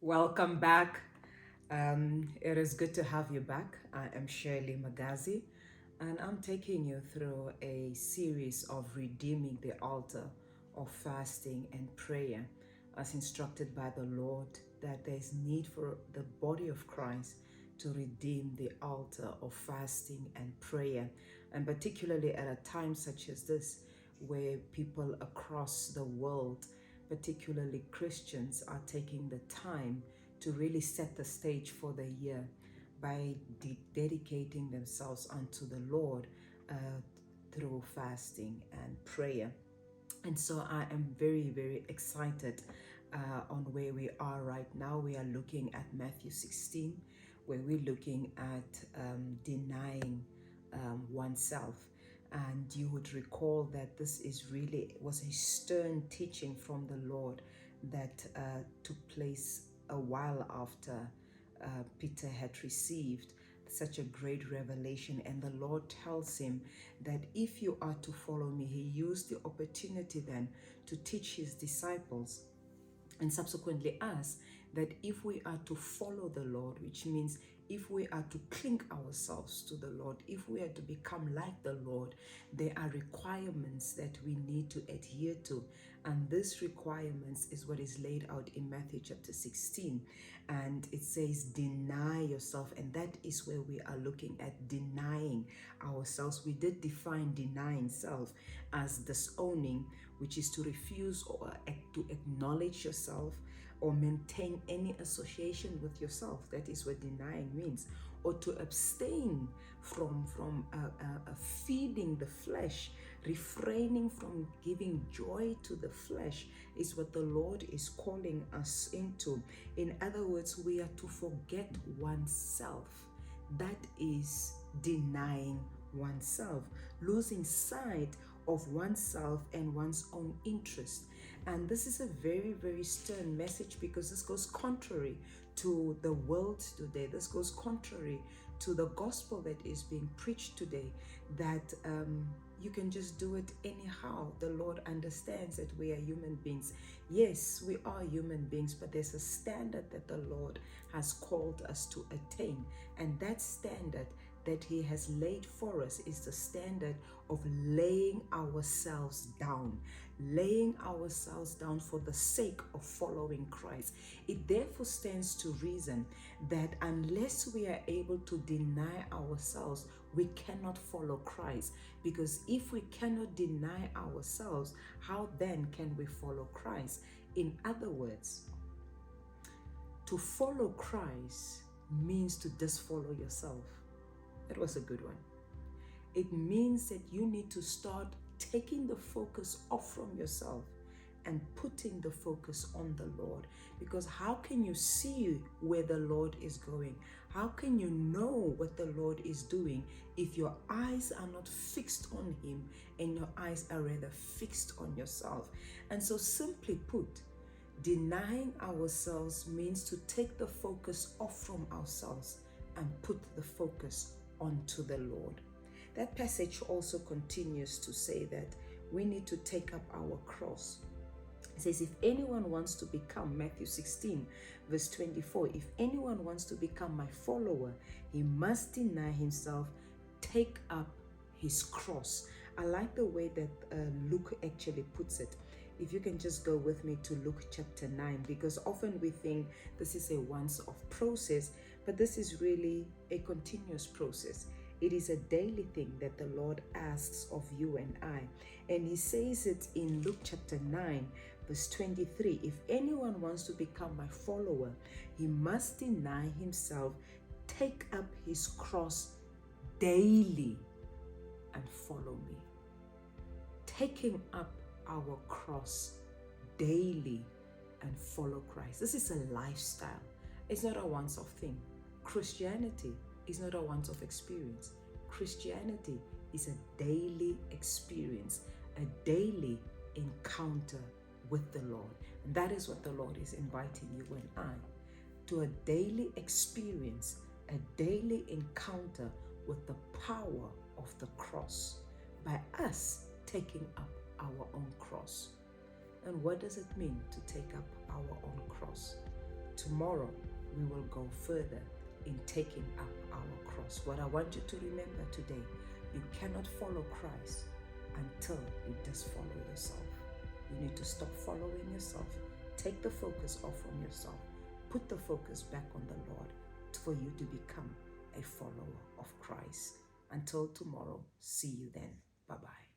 Welcome back. It is good to have you back. I am Shirley Magazi, and I'm taking you through a series of redeeming the altar of fasting and prayer, as instructed by the Lord, that there is need for the body of Christ to redeem the altar of fasting and prayer, and particularly at a time such as this, where people across the world, particularly Christians, are taking the time to really set the stage for the year by dedicating themselves unto the Lord uh, through fasting and prayer. And so I am very, very excited on where we are right now. We are looking at Matthew 16, where we're looking at denying oneself. And you would recall that this is really was a stern teaching from the Lord that took place a while after Peter had received such a great revelation. And the Lord tells him that if you are to follow me, he used the opportunity then to teach his disciples and subsequently us that if we are to follow the Lord, which means if we are to cling ourselves to the Lord, if we are to become like the Lord, there are requirements that we need to adhere to. And this requirements is what is laid out in Matthew chapter 16. And it says, deny yourself. And that is where we are looking at denying ourselves. We did define denying self as disowning, which is to refuse or to acknowledge yourself or maintain any association with yourself. That is what denying means. Or to abstain from feeding the flesh, refraining from giving joy to the flesh is what the Lord is calling us into. In other words, we are to forget oneself. That is denying oneself, losing sight of oneself and one's own interest. And this is a very, very stern message because this goes contrary to the world today. This goes contrary to the gospel that is being preached today, that you can just do it anyhow. The Lord understands that we are human beings. Yes, we are human beings, but there's a standard that the Lord has called us to attain. And that standard that he has laid for us is the standard of laying ourselves down, for the sake of following Christ. It therefore stands to reason that unless we are able to deny ourselves, we cannot follow Christ. Because if we cannot deny ourselves, how then can we follow Christ? In other words, to follow Christ means to disfollow yourself. That was a good one. It means that you need to start taking the focus off from yourself and putting the focus on the Lord. Because how can you see where the Lord is going? How can you know what the Lord is doing if your eyes are not fixed on him and your eyes are rather fixed on yourself? And so simply put, denying ourselves means to take the focus off from ourselves and put the focus onto the Lord. That passage also continues to say that we need to take up our cross. It says, if anyone wants to become, Matthew 16, verse 24, if anyone wants to become my follower, he must deny himself, take up his cross. I like the way that Luke actually puts it. If you can just go with me to Luke chapter 9, because often we think this is a once-off process, but this is really a continuous process. It is a daily thing that the Lord asks of you and I. And he says it in Luke chapter 9, verse 23. If anyone wants to become my follower, he must deny himself, take up his cross daily, and follow me. Taking up our cross daily and follow Christ. This is a lifestyle. It's not a once-off thing. Christianity is not a once-off experience. Christianity is a daily experience, a daily encounter with the Lord. And that is what the Lord is inviting you and I to, a daily experience, a daily encounter with the power of the cross by us taking up our own cross. And what does it mean to take up our own cross? To tomorrow we will go further in taking up our cross. What I want you to remember today, you cannot follow Christ until you just follow yourself. You need to stop following yourself. Take the focus off from yourself. Put the focus back on the Lord for you to become a follower of Christ. Until tomorrow, see you then. Bye-bye.